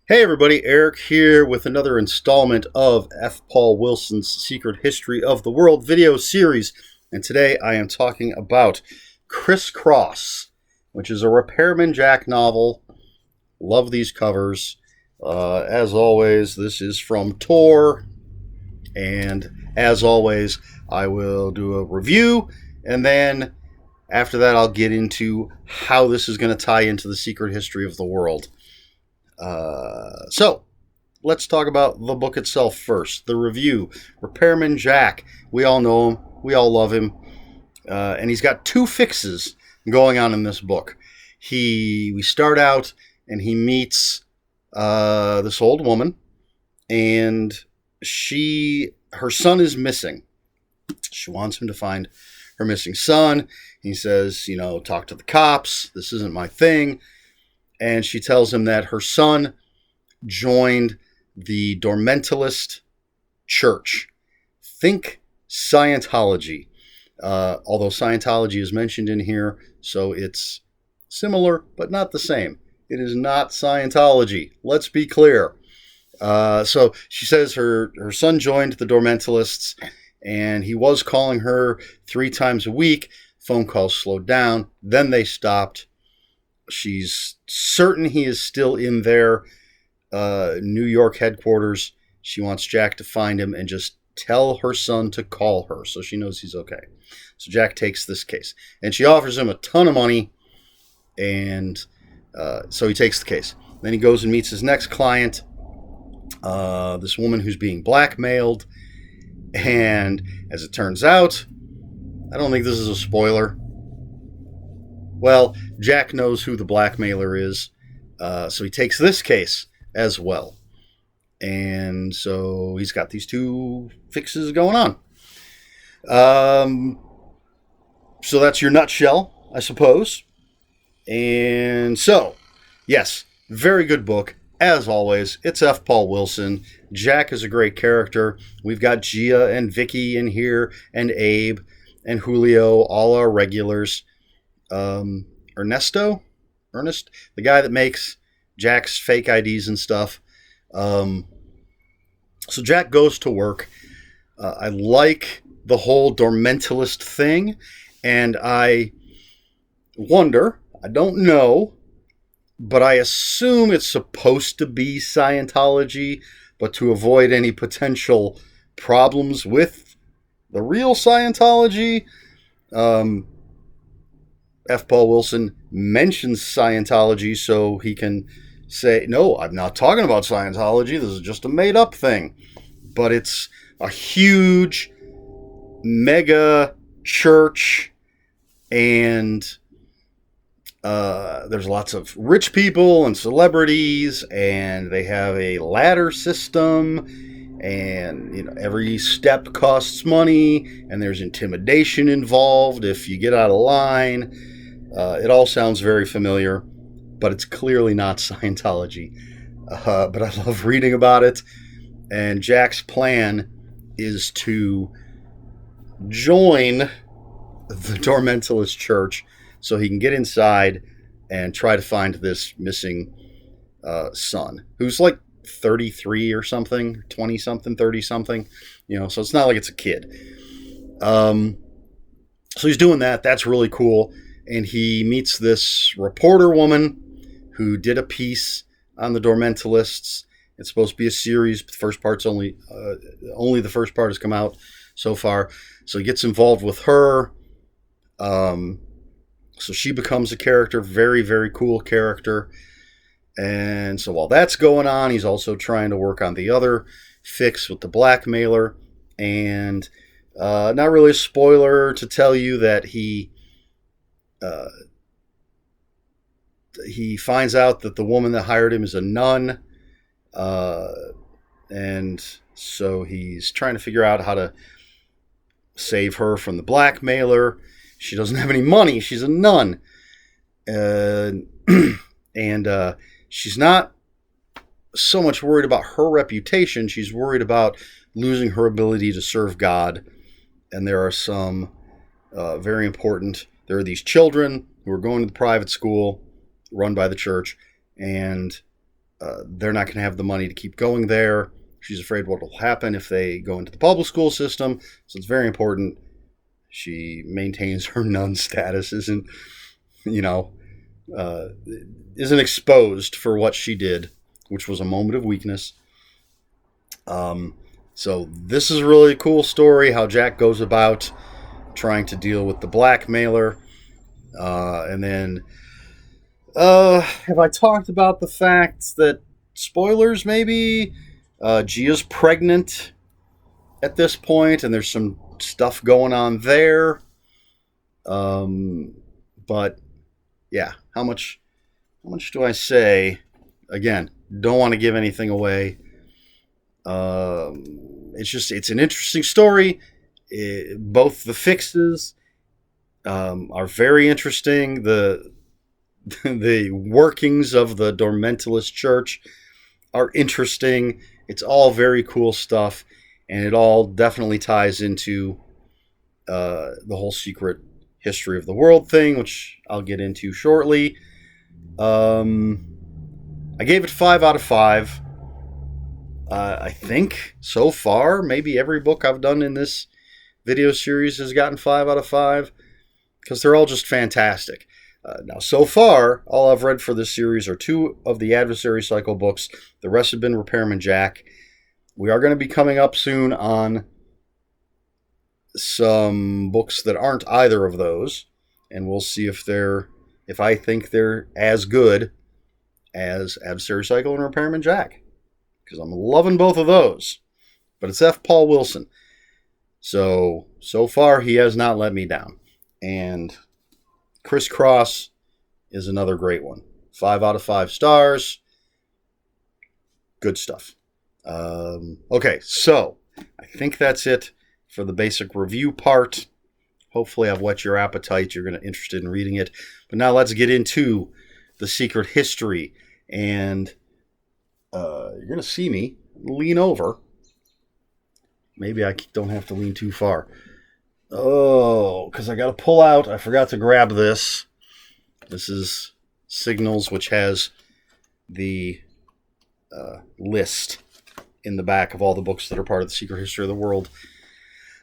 Hey everybody, Eric here with another installment of F. Paul Wilson's Secret History of the World video series. And today I am talking about Crisscross, which is a Repairman Jack novel. Love these covers. As always, this is from Tor. And as always, I will do a review, and then after that I'll get into how this is going to tie into the Secret History of the World. So let's talk about the book itself first. The review. Repairman Jack. We all know him. We all love him. And he's got two fixes going on in this book. We start out and he meets this old woman, and her son is missing. She wants him to find her missing son. He says, talk to the cops. This isn't my thing. And she tells him that her son joined the Dormentalist church. Think Scientology. Although Scientology is mentioned in here, so it's similar, but not the same. It is not Scientology. Let's be clear. So she says her son joined the Dormentalists, and he was calling her 3 times a week. Phone calls slowed down. Then they stopped. She's certain he is still in their New York headquarters. She wants Jack to find him and just tell her son to call her so she knows he's okay. So Jack takes this case, and she offers him a ton of money, and so he takes the case. Then he goes and meets his next client, this woman who's being blackmailed, and as it turns out, I don't think this is a spoiler. Well, Jack knows who the blackmailer is, so he takes this case as well. And so he's got these two fixes going on. So that's your nutshell, I suppose. And so, yes, very good book. As always, it's F. Paul Wilson. Jack is a great character. We've got Gia and Vicky in here, and Abe and Julio, all our regulars. Ernest, the guy that makes Jack's fake IDs and stuff. So Jack goes to work. I like the whole Dormentalist thing, and I wonder, I don't know, but I assume it's supposed to be Scientology, but to avoid any potential problems with the real Scientology, F. Paul Wilson mentions Scientology so he can say, no, I'm not talking about Scientology. This is just a made-up thing. But it's a huge, mega church, and there's lots of rich people and celebrities, and they have a ladder system, and every step costs money, and there's intimidation involved if you get out of line. It all sounds very familiar, but it's clearly not Scientology. But I love reading about it. And Jack's plan is to join the Dormentalist church so he can get inside and try to find this missing son, who's like 33 or something, 20-something, 30-something. So it's not like it's a kid. So he's doing that. That's really cool. And he meets this reporter woman who did a piece on the Dormentalists. It's supposed to be a series, but the first part's only the first part has come out so far. So he gets involved with her. So she becomes a character, very, very cool character. And so while that's going on, he's also trying to work on the other fix with the blackmailer. And not really a spoiler to tell you that he finds out that the woman that hired him is a nun, and so he's trying to figure out how to save her from the blackmailer. She doesn't have any money. She's a nun, and she's not so much worried about her reputation. She's worried about losing her ability to serve God. And there are some very important... There are these children who are going to the private school run by the church, and they're not going to have the money to keep going there. She's afraid what will happen if they go into the public school system. So it's very important she maintains her nun status, isn't exposed for what she did, which was a moment of weakness. So this is a really cool story, how Jack goes about trying to deal with the blackmailer. And then, have I talked about the fact that, spoilers maybe, Gia's pregnant at this point, and there's some stuff going on there. But yeah, how much do I say? Again, don't want to give anything away. It's an interesting story. Both the fixes are very interesting. The workings of the Dormentalist Church are interesting. It's all very cool stuff, and it all definitely ties into the whole secret history of the world thing, which I'll get into shortly. I gave it 5 out of 5. I think so far, maybe every book I've done in this video series has gotten 5 out of 5, because they're all just fantastic. Now, so far, all I've read for this series are 2 of the Adversary Cycle books. The rest have been Repairman Jack. We are going to be coming up soon on some books that aren't either of those, and we'll see if I think they're as good as Adversary Cycle and Repairman Jack, because I'm loving both of those. But it's F. Paul Wilson. So far, he has not let me down. And Crisscross is another great one. 5 out of 5 stars. Good stuff. Okay, so I think that's it for the basic review part. Hopefully I've whet your appetite. You're going to be interested in reading it. But now let's get into the secret history. And you're going to see me lean over. Maybe I don't have to lean too far. Oh, because I got to pull out. I forgot to grab this. This is Signals, which has the list in the back of all the books that are part of the secret history of the world.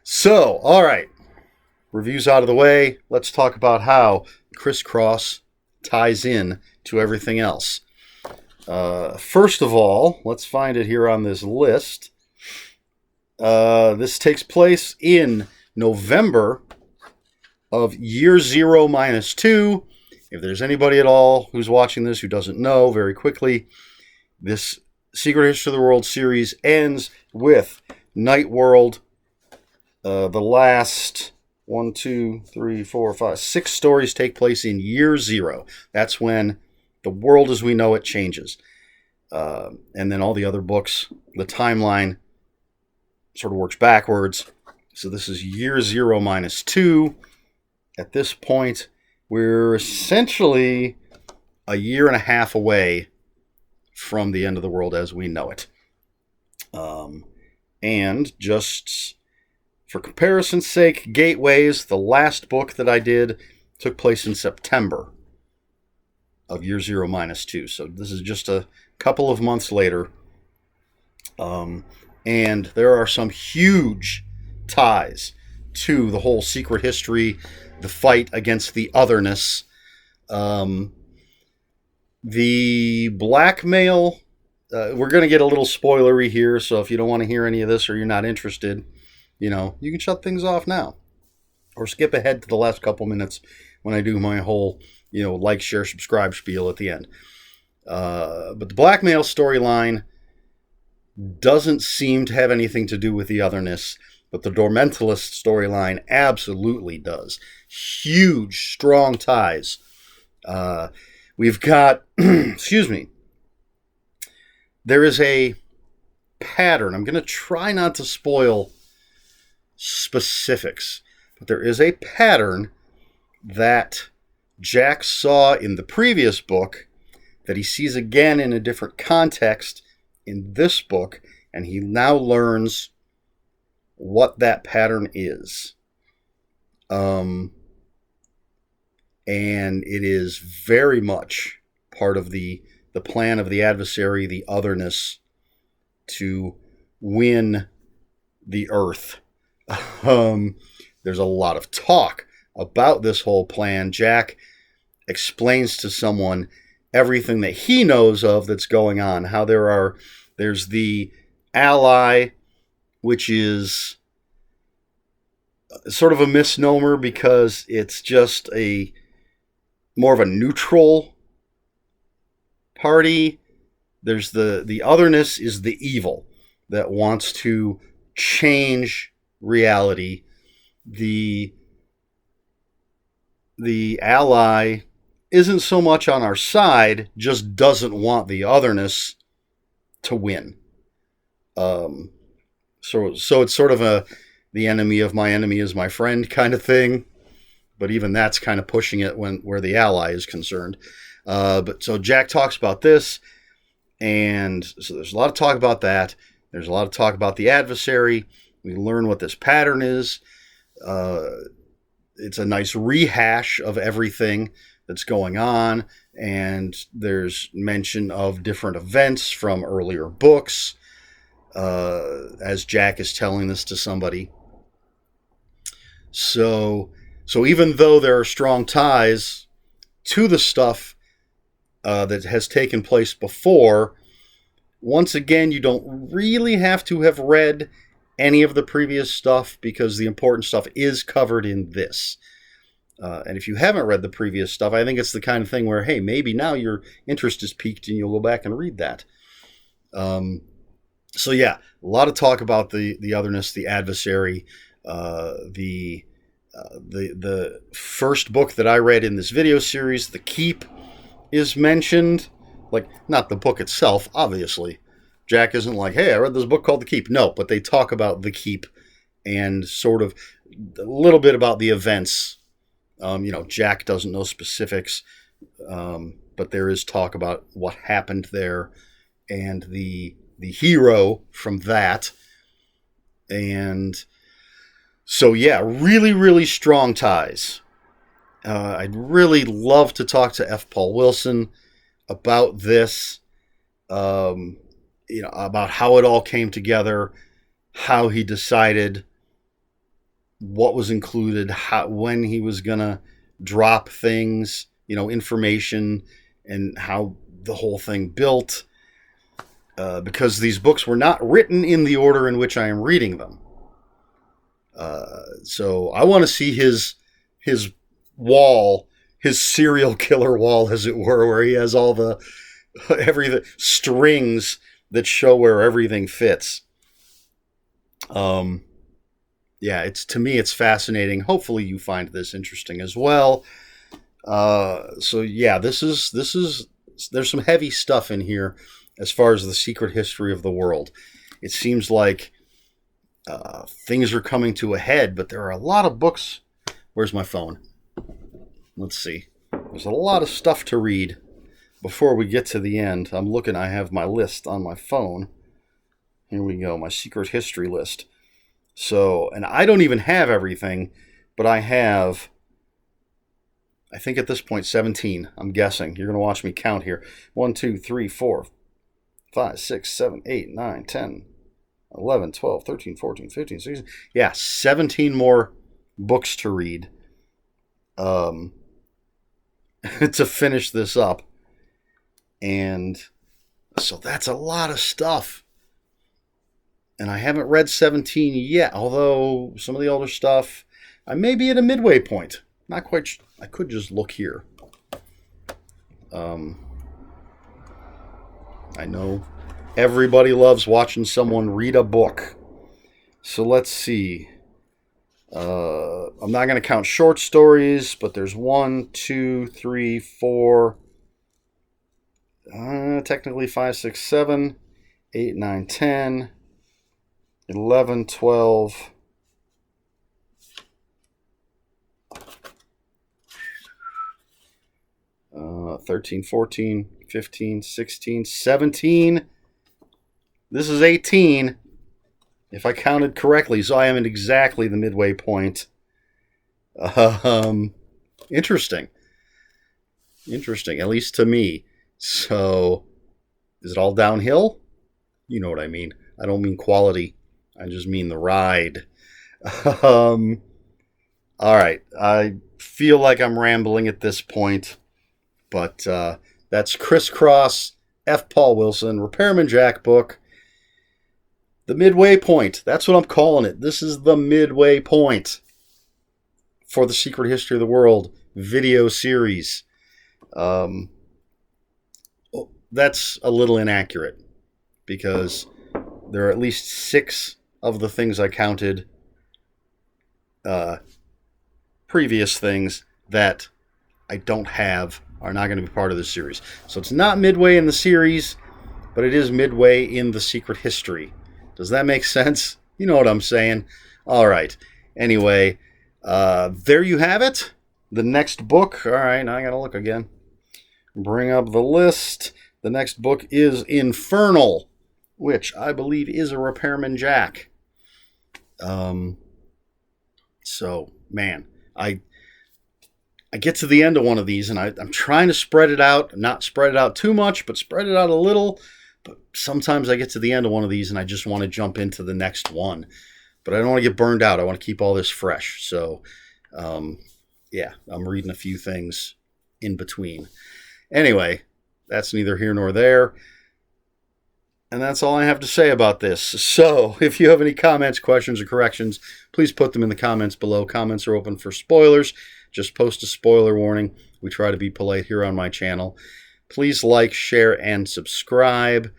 So, all right. Reviews out of the way. Let's talk about how Crisscross ties in to everything else. First of all, let's find it here on this list. This takes place in November of year 0 minus 2. If there's anybody at all who's watching this who doesn't know, very quickly, this Secret History of the World series ends with Night World. The last 6 stories take place in year 0. That's when the world as we know it changes. And then all the other books, the timeline sort of works backwards. So this is year 0 minus 2. At this point, we're essentially a year and a half away from the end of the world as we know it. And just for comparison's sake, Gateways, the last book that I did, took place in September of year 0 minus 2. So this is just a couple of months later. And there are some huge ties to the whole secret history, the fight against the otherness. The blackmail, we're going to get a little spoilery here, so if you don't want to hear any of this or you're not interested, you can shut things off now. Or skip ahead to the last couple minutes when I do my whole, like, share, subscribe spiel at the end. But the blackmail storyline doesn't seem to have anything to do with the otherness, but the Dormentalist storyline absolutely does. Huge, strong ties. We've got, excuse me, there is a pattern. I'm going to try not to spoil specifics, but there is a pattern that Jack saw in the previous book that he sees again in a different context in this book, and he now learns what that pattern is. And it is very much part of the the plan of the adversary, the otherness, to win the earth. There's a lot of talk about this whole plan. Jack explains to someone everything that he knows of that's going on. How there's the ally, which is sort of a misnomer because it's just more of a neutral party. There's the otherness is the evil that wants to change reality. The ally isn't so much on our side, just doesn't want the otherness to win. So it's sort of the enemy of my enemy is my friend kind of thing. But even that's kind of pushing it where the ally is concerned. But so Jack talks about this, and so there's a lot of talk about that. There's a lot of talk about the adversary. We learn what this pattern is. It's a nice rehash of everything that's going on, and there's mention of different events from earlier books, as Jack is telling this to somebody. So even though there are strong ties to the stuff that has taken place before, once again, you don't really have to have read any of the previous stuff because the important stuff is covered in this. And if you haven't read the previous stuff, I think it's the kind of thing where, hey, maybe now your interest is piqued and you'll go back and read that. So yeah, a lot of talk about the otherness, the adversary, the first book that I read in this video series, The Keep, is mentioned. Like, not the book itself, obviously. Jack isn't like, hey, I read this book called The Keep. No, but they talk about The Keep and sort of a little bit about the events. Jack doesn't know specifics, but there is talk about what happened there and the hero from that. And so, yeah, really, really strong ties. I'd really love to talk to F. Paul Wilson about this, about how it all came together, how he decided what was included, when he was going to drop things, information, and how the whole thing built. Because these books were not written in the order in which I am reading them. So I want to see his wall, his serial killer wall, as it were, where he has all the everything strings that show where everything fits. To me it's fascinating. Hopefully you find this interesting as well. So yeah, this is there's some heavy stuff in here as far as the secret history of the world. It seems like things are coming to a head, but there are a lot of books. Where's my phone? Let's see. There's a lot of stuff to read before we get to the end. I'm looking, I have my list on my phone. Here we go, my secret history list. So, and I don't even have everything, but I have, I think at this point, 17. I'm guessing. You're going to watch me count here. 1, 2, 3, 4, 5, 6, 7, 8, 9, 10, 11, 12, 13, 14, 15, 16. Yeah, 17 more books to read to finish this up. And so that's a lot of stuff. And I haven't read 17 yet, although some of the older stuff, I may be at a midway point. Not quite sure. I could just look here. I know everybody loves watching someone read a book. So let's see. I'm not going to count short stories, but there's 1, 2, 3, 4, technically 5, 6, 7, 8, 9, 10, 11, 12, 13, 14, 15, 16, 17. This is 18, if I counted correctly, so I am at exactly the midway point. Interesting. Interesting, at least to me. So, is it all downhill? You know what I mean. I don't mean quality. I just mean the ride. um, all right. I feel like I'm rambling at this point, but that's Crisscross, F. Paul Wilson, Repairman Jack book. The midway point. That's what I'm calling it. This is the midway point for the Secret History of the World video series. That's a little inaccurate because there are at least 6 of the things I counted, previous things that I don't have, are not going to be part of this series. So it's not midway in the series, but it is midway in the Secret History. Does that make sense? You know what I'm saying. All right. Anyway, there you have it. The next book. All right, now I got to look again. Bring up the list. The next book is Infernal, which I believe is a Repairman Jack. So, man, I get to the end of one of these, and I'm trying to spread it out, not spread it out too much, but spread it out a little. But sometimes I get to the end of one of these, and I just want to jump into the next one. But I don't want to get burned out. I want to keep all this fresh. So, yeah, I'm reading a few things in between. Anyway, that's neither here nor there. And that's all I have to say about this. So, if you have any comments, questions, or corrections, please put them in the comments below. Comments are open for spoilers. Just post a spoiler warning. We try to be polite here on my channel. Please like, share, and subscribe.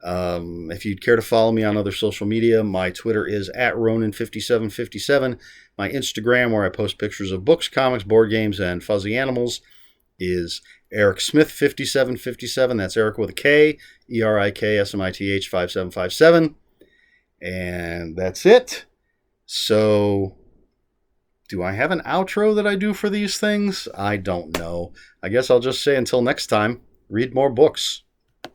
If you'd care to follow me on other social media, my Twitter is @Ronin5757. My Instagram, where I post pictures of books, comics, board games, and fuzzy animals, is Eric Smith 5757. That's Eric with a K, ERIKSMITH 5757. And that's it. So, do I have an outro that I do for these things? I don't know. I guess I'll just say until next time, read more books.